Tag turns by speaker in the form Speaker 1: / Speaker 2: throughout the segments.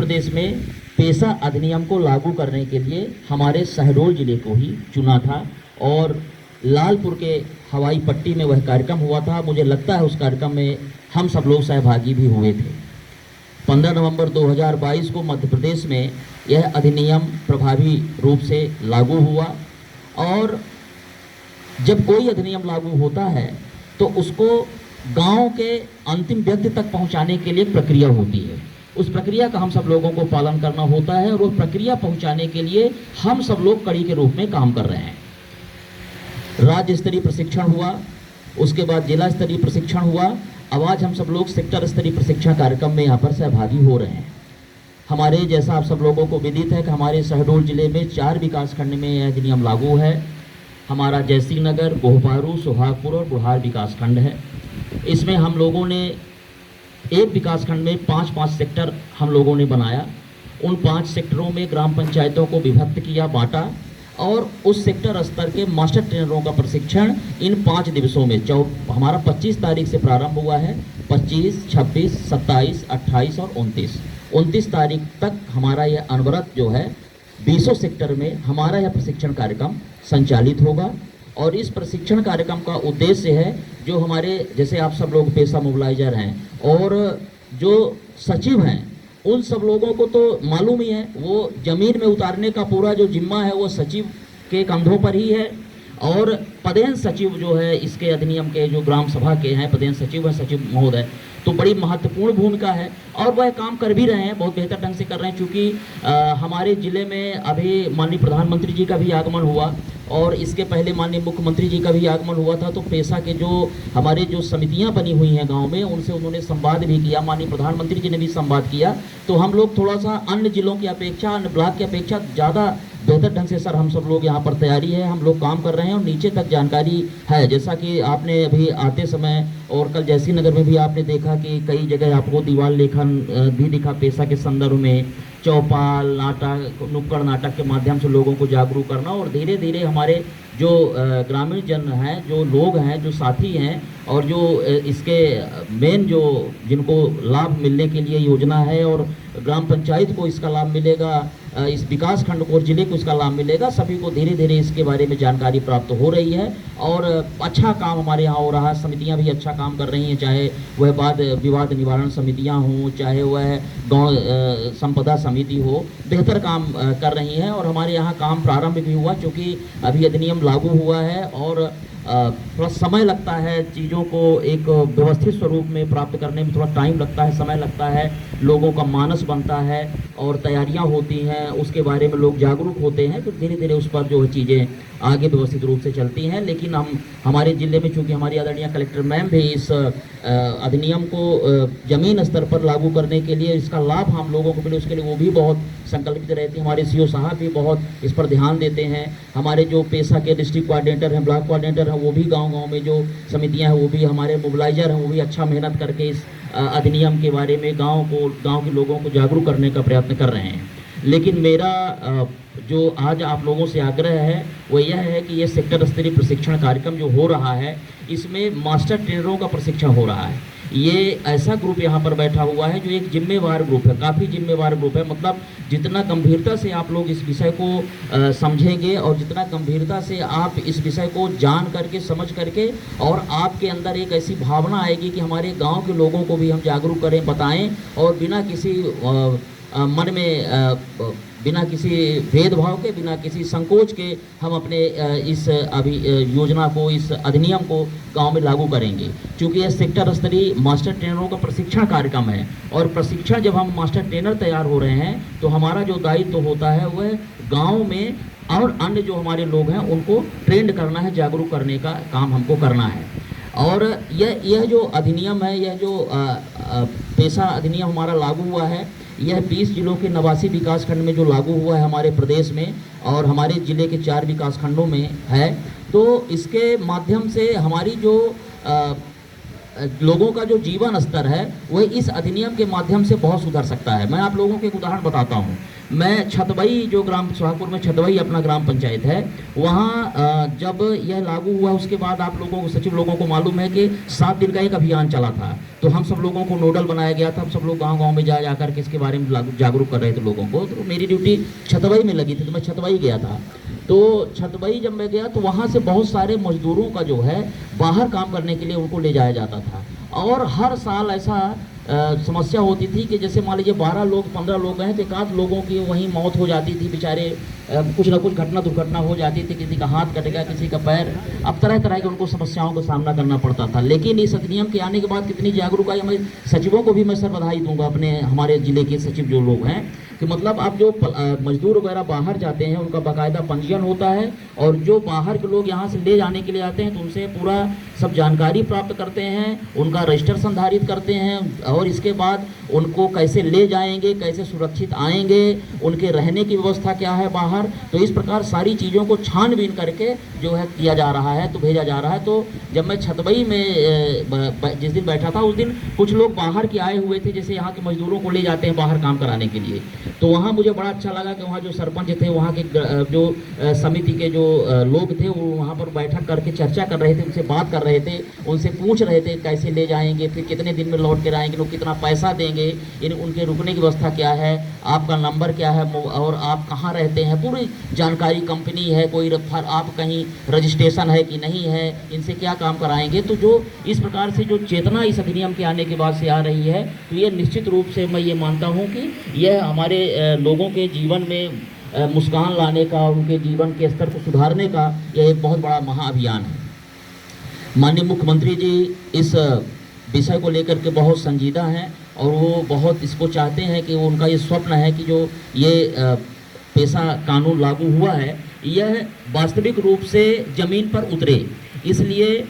Speaker 1: प्रदेश में पेशा अधिनियम को लागू करने के लिए हमारे शहडोल जिले को ही चुना था और लालपुर के हवाई पट्टी में वह कार्यक्रम हुआ था। मुझे लगता है उस कार्यक्रम में हम सब लोग सहभागी भी हुए थे। 15 नवंबर 2022 को मध्य प्रदेश में यह अधिनियम प्रभावी रूप से लागू हुआ और जब कोई अधिनियम लागू होता है तो उसको गांव के अंतिम व्यक्ति तक पहुंचाने के लिए एक प्रक्रिया होती है। उस प्रक्रिया का हम सब लोगों को पालन करना होता है और उस प्रक्रिया पहुंचाने के लिए हम सब लोग कड़ी के रूप में काम कर रहे हैं। राज्य स्तरीय प्रशिक्षण हुआ, उसके बाद जिला स्तरीय प्रशिक्षण हुआ। अब आज हम सब लोग सेक्टर स्तरीय प्रशिक्षण कार्यक्रम में यहाँ पर सहभागी हो रहे हैं। हमारे जैसा आप सब लोगों को विदित है कि हमारे शहडोल जिले में 4 विकासखंड में यह अधिनियम लागू है। हमारा जयसिंह नगर, गोहपारू, सोहागपुर और बुढ़ार विकासखंड है। इसमें हम लोगों ने एक विकासखंड में 5-5 सेक्टर हम लोगों ने बनाया। उन 5 सेक्टरों में ग्राम पंचायतों को विभक्त किया, बांटा और उस सेक्टर स्तर के मास्टर ट्रेनरों का प्रशिक्षण इन 5 दिवसों में हमारा 25 तारीख से प्रारंभ हुआ है। 25, 26, 27, 28 और 29 तारीख तक हमारा यह अनवरत जो है 20 सेक्टर में हमारा यह प्रशिक्षण कार्यक्रम संचालित होगा। और इस प्रशिक्षण कार्यक्रम का उद्देश्य है जो हमारे जैसे आप सब लोग पेशा मोबिलाइजर हैं और जो सचिव हैं उन सब लोगों को तो मालूम ही है, वो जमीन में उतारने का पूरा जो जिम्मा है वो सचिव के कंधों पर ही है। और पदेन सचिव जो है इसके अधिनियम के जो ग्राम सभा के हैं पदेन सचिव है, सचिव महोदय, तो बड़ी महत्वपूर्ण भूमिका है और वह काम कर भी रहे हैं, बहुत बेहतर ढंग से कर रहे हैं। चूँकि हमारे ज़िले में अभी माननीय प्रधानमंत्री जी का भी आगमन हुआ और इसके पहले माननीय मुख्यमंत्री जी का भी आगमन हुआ था, तो पेशा के जो हमारे जो समितियां बनी हुई हैं गांव में उनसे उन्होंने संवाद भी किया, माननीय प्रधानमंत्री जी ने भी संवाद किया। तो हम लोग थोड़ा सा अन्य जिलों की अपेक्षा, अन्य ब्लॉक की अपेक्षा ज़्यादा बेहतर ढंग से सर हम सब लोग यहाँ पर तैयारी है, हम लोग काम कर रहे हैं और नीचे तक जानकारी है। जैसा कि आपने अभी आते समय और कल जयसिंह नगर में भी आपने देखा कि कई जगह आपको दीवार लेखन भी दिखा पेशा के संदर्भ में, चौपाल, नाटक, नुक्कड़ नाटक के माध्यम से लोगों को जागरूक करना और धीरे धीरे हमारे जो ग्रामीण जन हैं, जो लोग हैं, जो साथी हैं और जो इसके मेन जो जिनको लाभ मिलने के लिए योजना है और ग्राम पंचायत को इसका लाभ मिलेगा, इस विकास खंड को और जिले को इसका लाभ मिलेगा, सभी को धीरे धीरे इसके बारे में जानकारी प्राप्त हो रही है और अच्छा काम हमारे यहाँ हो रहा है। समितियाँ भी अच्छा काम कर रही हैं, चाहे वह विवाद निवारण समितियाँ हों, चाहे वह गांव संपदा समिति हो, बेहतर काम कर रही हैं। और हमारे यहाँ काम प्रारंभ भी हुआ, क्योंकि अभी अधिनियम लागू हुआ है और थोड़ा समय लगता है चीज़ों को एक व्यवस्थित स्वरूप में प्राप्त करने में, थोड़ा टाइम लगता है, समय लगता है, लोगों का मानस बनता है और तैयारियां होती हैं, उसके बारे में लोग जागरूक होते हैं, तो धीरे धीरे उस पर जो चीज़ें आगे व्यवस्थित रूप से चलती हैं। लेकिन हमारे ज़िले में चूँकि हमारी आदरणीय कलेक्टर मैम भी इस अधिनियम को ज़मीन स्तर पर लागू करने के लिए, इसका लाभ हम लोगों को मिले उसके लिए वो भी बहुत संकल्पित रहती हैं। हमारे सीओ साहब भी बहुत इस पर ध्यान देते हैं। हमारे जो पेशा के डिस्ट्रिक्ट कोऑर्डिनेटर हैं, ब्लॉक कोऑर्डिनेटर हैं, वो भी गांव-गांव में जो समितियां हैं वो भी हमारे मोबिलाइजर हैं, वो भी अच्छा मेहनत करके इस अधिनियम के बारे में गांव के लोगों को जागरूक करने का प्रयत्न कर रहे हैं। लेकिन मेरा जो आज आप लोगों से आग्रह है वो यह है कि ये सेक्टर स्तरीय प्रशिक्षण कार्यक्रम जो हो रहा है इसमें मास्टर ट्रेनरों का प्रशिक्षण हो रहा है। ये ऐसा ग्रुप यहाँ पर बैठा हुआ है जो एक जिम्मेवार ग्रुप है, काफ़ी जिम्मेवार ग्रुप है। मतलब जितना गंभीरता से आप लोग इस विषय को समझेंगे और जितना गंभीरता से आप इस विषय को जान करके, समझ करके और आपके अंदर एक ऐसी भावना आएगी कि हमारे गांव के लोगों को भी हम जागरूक करें, बताएं और बिना किसी मन में बिना किसी भेदभाव के, बिना किसी संकोच के हम अपने इस योजना को, इस अधिनियम को गांव में लागू करेंगे। क्योंकि यह सेक्टर स्तरीय मास्टर ट्रेनरों का प्रशिक्षण कार्यक्रम है और प्रशिक्षण जब हम मास्टर ट्रेनर तैयार हो रहे हैं तो हमारा जो दायित्व होता है वह गाँव में और अन्य जो हमारे लोग हैं उनको ट्रेंड करना है, जागरूक करने का काम हमको करना है। और यह जो अधिनियम है, यह जो पेशा अधिनियम हमारा लागू हुआ है, यह 20 जिलों के 89 विकास खंड में जो लागू हुआ है हमारे प्रदेश में और हमारे ज़िले के 4 विकास खंडों में है। तो इसके माध्यम से हमारी जो लोगों का जो जीवन स्तर है वह इस अधिनियम के माध्यम से बहुत सुधर सकता है। मैं आप लोगों को एक उदाहरण बताता हूँ। मैं छतवई, जो ग्राम सुहागपुर में छतवई अपना ग्राम पंचायत है, वहाँ जब यह लागू हुआ उसके बाद आप लोगों को, सचिव लोगों को मालूम है कि 7 दिन का एक अभियान चला था। तो हम सब लोगों को नोडल बनाया गया था, हम सब लोग गांव-गांव में जा जाकर के इसके बारे में जागरूक कर रहे थे लोगों को। तो मेरी ड्यूटी छतवई में लगी थी, तो मैं छतवई गया था। तो छतवई जब मैं गया तो वहाँ से बहुत सारे मजदूरों का जो है बाहर काम करने के लिए उनको ले जाया जाता था। और हर साल ऐसा समस्या होती थी कि जैसे मान लीजिए 12 लोग 15 लोग हैं तो एक आध लोगों की वहीं मौत हो जाती थी, बेचारे कुछ ना कुछ घटना दुर्घटना हो जाती थी, किसी का हाथ कट गया, किसी का पैर। अब तरह तरह के उनको समस्याओं का सामना करना पड़ता था। लेकिन इस अधिनियम के आने के बाद कितनी जागरूक आई। हमारे सचिवों को भी मैं सर बधाई दूंगा, अपने हमारे जिले के सचिव जो लोग हैं, कि मतलब अब जो मजदूर वगैरह बाहर जाते हैं उनका बाकायदा पंजीयन होता है, और जो बाहर के लोग यहाँ से ले जाने के लिए आते हैं तो उनसे पूरा सब जानकारी प्राप्त करते हैं, उनका रजिस्टर संधारित करते हैं, और इसके बाद उनको कैसे ले जाएंगे, कैसे सुरक्षित आएंगे, उनके रहने की व्यवस्था क्या है बाहर। तो इस प्रकार सारी चीज़ों को छानबीन करके जो है किया जा रहा है, तो भेजा जा रहा है। तो जब मैं छतवई में जिस दिन बैठा था उस दिन कुछ लोग बाहर के आए हुए थे, जैसे यहाँ के मजदूरों को ले जाते हैं बाहर काम कराने के लिए। तो वहाँ मुझे बड़ा अच्छा लगा कि वहाँ जो सरपंच थे, वहाँ के जो समिति के जो लोग थे, वो वहाँ पर बैठक करके चर्चा कर रहे थे, उनसे बात कर रहे थे, उनसे पूछ रहे थे कैसे ले जाएंगे, फिर कितने दिन में लौट कर आएंगे, लोग कितना पैसा देंगे, उनके रुकने की व्यवस्था क्या है, आपका नंबर क्या है, और आप कहाँ रहते हैं, पूरी जानकारी, कंपनी है कोई, आप कहीं रजिस्ट्रेशन है कि नहीं है, इनसे क्या काम कराएंगे। तो जो इस प्रकार से जो चेतना इस अधिनियम के आने के बाद से आ रही है, तो ये निश्चित रूप से मैं ये मानता हूँ कि यह हमारे लोगों के जीवन में मुस्कान लाने का, उनके जीवन के स्तर को सुधारने का यह एक बहुत बड़ा महाअभियान है। माननीय मुख्यमंत्री जी इस विषय को लेकर के बहुत संजीदा हैं, और वो बहुत इसको चाहते हैं कि उनका ये स्वप्न है कि जो ये पेशा कानून लागू हुआ है यह वास्तविक रूप से ज़मीन पर उतरे। इसलिए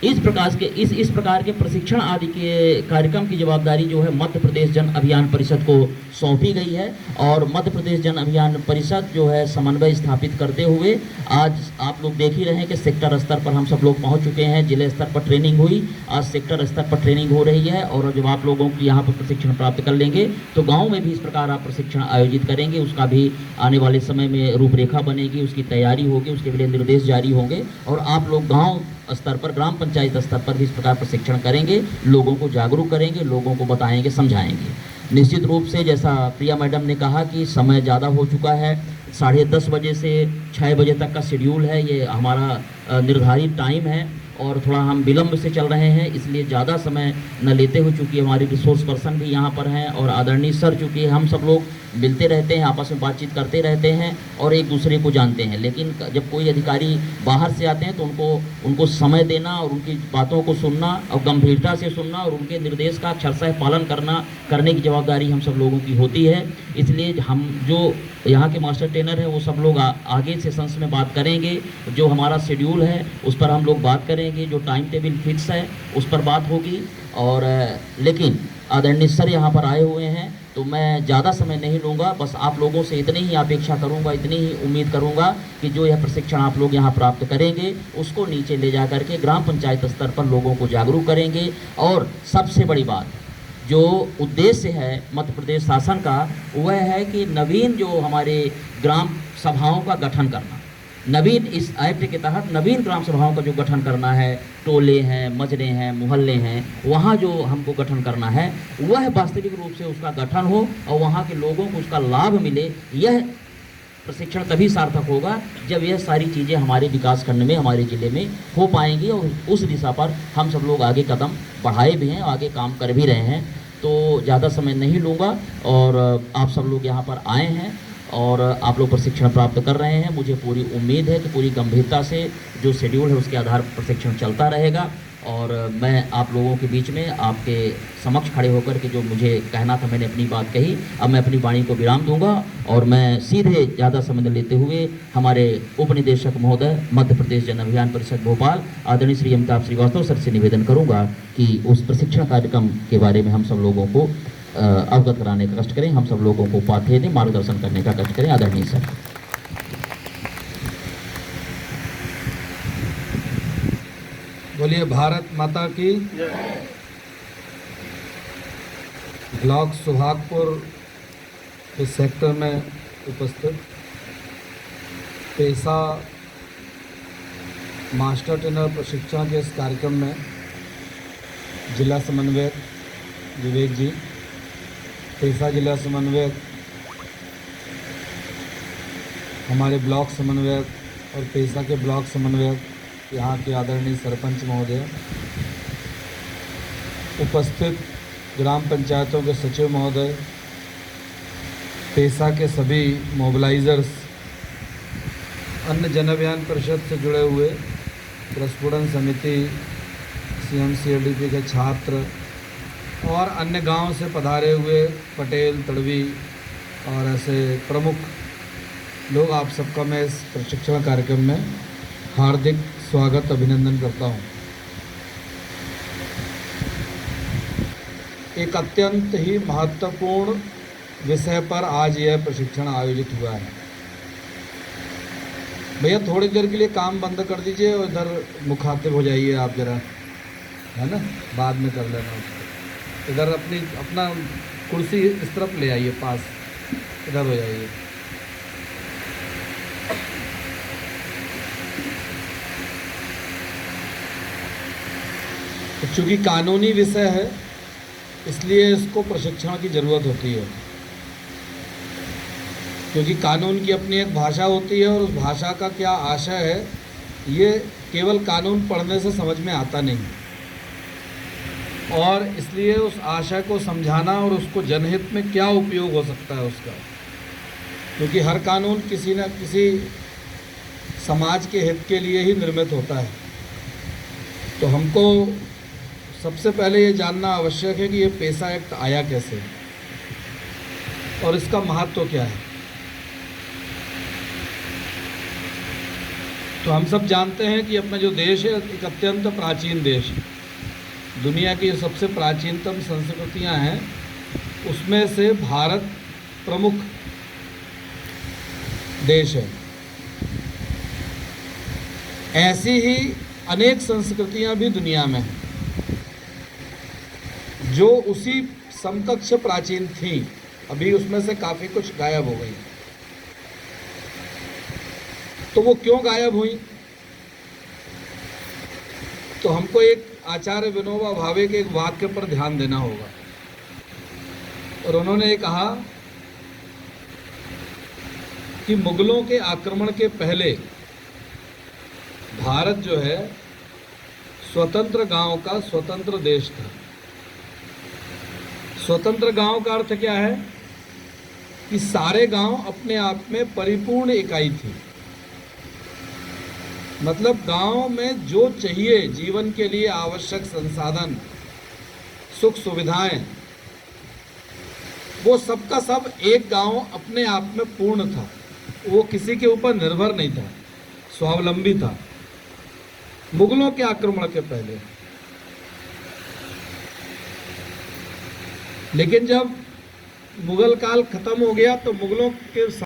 Speaker 1: इस प्रकार के प्रशिक्षण आदि के कार्यक्रम की जवाबदारी जो है मध्य प्रदेश जन अभियान परिषद को सौंपी गई है, और मध्य प्रदेश जन अभियान परिषद जो है समन्वय स्थापित करते हुए आज आप लोग देख ही रहे हैं कि सेक्टर स्तर पर हम सब लोग पहुंच चुके हैं। जिले स्तर पर ट्रेनिंग हुई, आज सेक्टर स्तर पर ट्रेनिंग हो रही है, और जब आप लोगों की यहाँ पर प्रशिक्षण प्राप्त कर लेंगे तो गाँव में भी इस प्रकार आप प्रशिक्षण आयोजित करेंगे, उसका भी आने वाले समय में रूपरेखा बनेगी, उसकी तैयारी होगी, उसके लिए निर्देश जारी होंगे, और आप लोग गाँव स्तर पर, ग्राम पंचायत स्तर पर भी इस प्रकार प्रशिक्षण करेंगे, लोगों को जागरूक करेंगे, लोगों को बताएंगे, समझाएंगे। निश्चित रूप से जैसा प्रिया मैडम ने कहा कि समय ज़्यादा हो चुका है, 10:30 बजे से 6 बजे तक का शेड्यूल है, ये हमारा निर्धारित टाइम है, और थोड़ा हम विलम्ब से चल रहे हैं, इसलिए ज़्यादा समय न लेते हुए, चूँकि हमारे रिसोर्स पर्सन भी यहाँ पर हैं, और आदरणीय सर, चूँकि हम सब लोग मिलते रहते हैं, आपस में बातचीत करते रहते हैं और एक दूसरे को जानते हैं, लेकिन जब कोई अधिकारी बाहर से आते हैं तो उनको समय देना और उनकी बातों को सुनना और गंभीरता से सुनना और उनके निर्देश का अक्षरशः पालन करने की जवाबदारी हम सब लोगों की होती है। इसलिए हम जो यहाँ के मास्टर ट्रेनर हैं वो सब लोग आगे सेशंस में बात करेंगे, जो हमारा शेड्यूल है उस पर हम लोग बात करेंगे, जो टाइम टेबल फिक्स है उस पर बात होगी। और लेकिन आदरणीय सर यहाँ पर आए हुए हैं तो मैं ज़्यादा समय नहीं लूँगा, बस आप लोगों से इतनी ही अपेक्षा करूँगा, इतनी ही उम्मीद करूँगा कि जो यह प्रशिक्षण आप लोग यहाँ प्राप्त करेंगे उसको नीचे ले जा करके ग्राम पंचायत स्तर पर लोगों को जागरूक करेंगे। और सबसे बड़ी बात जो उद्देश्य है मध्य प्रदेश शासन का वह है कि नवीन जो हमारे ग्राम सभाओं का गठन करना, नवीन इस एक्ट के तहत नवीन ग्राम सभाओं का जो गठन करना है, टोले हैं, मजरे हैं, मोहल्ले हैं, वहाँ जो हमको गठन करना है वह वास्तविक रूप से उसका गठन हो और वहाँ के लोगों को उसका लाभ मिले। यह प्रशिक्षण तभी सार्थक होगा जब यह सारी चीज़ें हमारे विकास खंड में, हमारे ज़िले में हो पाएंगी, और उस दिशा पर हम सब लोग आगे कदम बढ़ाए भी हैं, आगे काम कर भी रहे हैं। तो ज़्यादा समय नहीं लूँगा, और आप सब लोग यहाँ पर आए हैं और आप लोग प्रशिक्षण प्राप्त कर रहे हैं। मुझे पूरी उम्मीद है कि पूरी गंभीरता से जो शेड्यूल है उसके आधार पर प्रशिक्षण चलता रहेगा, और मैं आप लोगों के बीच में आपके समक्ष खड़े होकर के जो मुझे कहना था मैंने अपनी बात कही। अब मैं अपनी वाणी को विराम दूंगा और मैं सीधे ज़्यादा समय लेते हुए हमारे उप निदेशक महोदय मध्य प्रदेश जन अभियान परिषद भोपाल आदरणीय श्री अमिताभ श्रीवास्तव सर से निवेदन करूंगा कि उस प्रशिक्षण कार्यक्रम के बारे में हम सब लोगों को अवगत कराने का कष्ट करें, हम सब लोगों को पाठ्य दें, मार्गदर्शन करने का कष्ट करें। आदरणीय सर।
Speaker 2: बोलिए भारत माता की। ब्लॉक सुहागपुर इस सेक्टर में उपस्थित पेशा मास्टर ट्रेनर प्रशिक्षण के इस कार्यक्रम में जिला समन्वयक विवेक जी, पेशा जिला समन्वयक, हमारे ब्लॉक समन्वयक और पेशा के ब्लॉक समन्वयक, यहाँ के आदरणीय सरपंच महोदय, उपस्थित ग्राम पंचायतों के सचिव महोदय, पेशा के सभी मोबिलाइजर्स, अन्य जन अभियान परिषद से जुड़े हुए प्रस्फुटन समिति, CMCLDP के छात्र और अन्य गांव से पधारे हुए पटेल, तड़वी और ऐसे प्रमुख लोग, आप सबका मैं इस प्रशिक्षण कार्यक्रम में हार्दिक स्वागत अभिनंदन करता हूं। एक अत्यंत ही महत्वपूर्ण विषय पर आज यह प्रशिक्षण आयोजित हुआ है। भैया थोड़ी देर के लिए काम बंद कर दीजिए और इधर मुखातिब हो जाइए आप जरा, है ना, बाद में कर लेना उसको। इधर अपना कुर्सी इस तरफ ले आइए, पास इधर हो जाइए। तो चूँकि कानूनी विषय है इसलिए इसको प्रशिक्षण की ज़रूरत होती है, क्योंकि कानून की अपनी एक भाषा होती है और उस भाषा का क्या आशय है ये केवल कानून पढ़ने से समझ में आता नहीं, और इसलिए उस आशय को समझाना और उसको जनहित में क्या उपयोग हो सकता है उसका, क्योंकि हर कानून किसी न किसी समाज के हित के लिए ही निर्मित होता है। तो हमको सबसे पहले ये जानना आवश्यक है कि ये पेशा एक्ट आया कैसे और इसका महत्व क्या है। तो हम सब जानते हैं कि अपना जो देश है एक अत्यंत प्राचीन देश है। दुनिया की सबसे प्राचीनतम संस्कृतियां हैं उसमें से भारत प्रमुख देश है। ऐसी ही अनेक संस्कृतियां भी दुनिया में हैं जो उसी समकक्ष प्राचीन थीं, अभी उसमें से काफ़ी कुछ गायब हो गई। तो वो क्यों गायब हुई? तो हमको एक आचार्य विनोबा भावे के एक वाक्य पर ध्यान देना होगा, और उन्होंने ये कहा कि मुगलों के आक्रमण के पहले भारत जो है स्वतंत्र गांव का स्वतंत्र देश था। स्वतंत्र गांव का अर्थ क्या है कि सारे गांव अपने आप में परिपूर्ण इकाई थी, मतलब गांव में जो चाहिए जीवन के लिए आवश्यक संसाधन, सुख सुविधाएं, वो सबका सब एक गांव अपने आप में पूर्ण था। वो किसी के ऊपर निर्भर नहीं था, स्वावलंबी था मुगलों के आक्रमण के पहले। लेकिन जब मुगल काल खत्म हो गया तो मुगलों के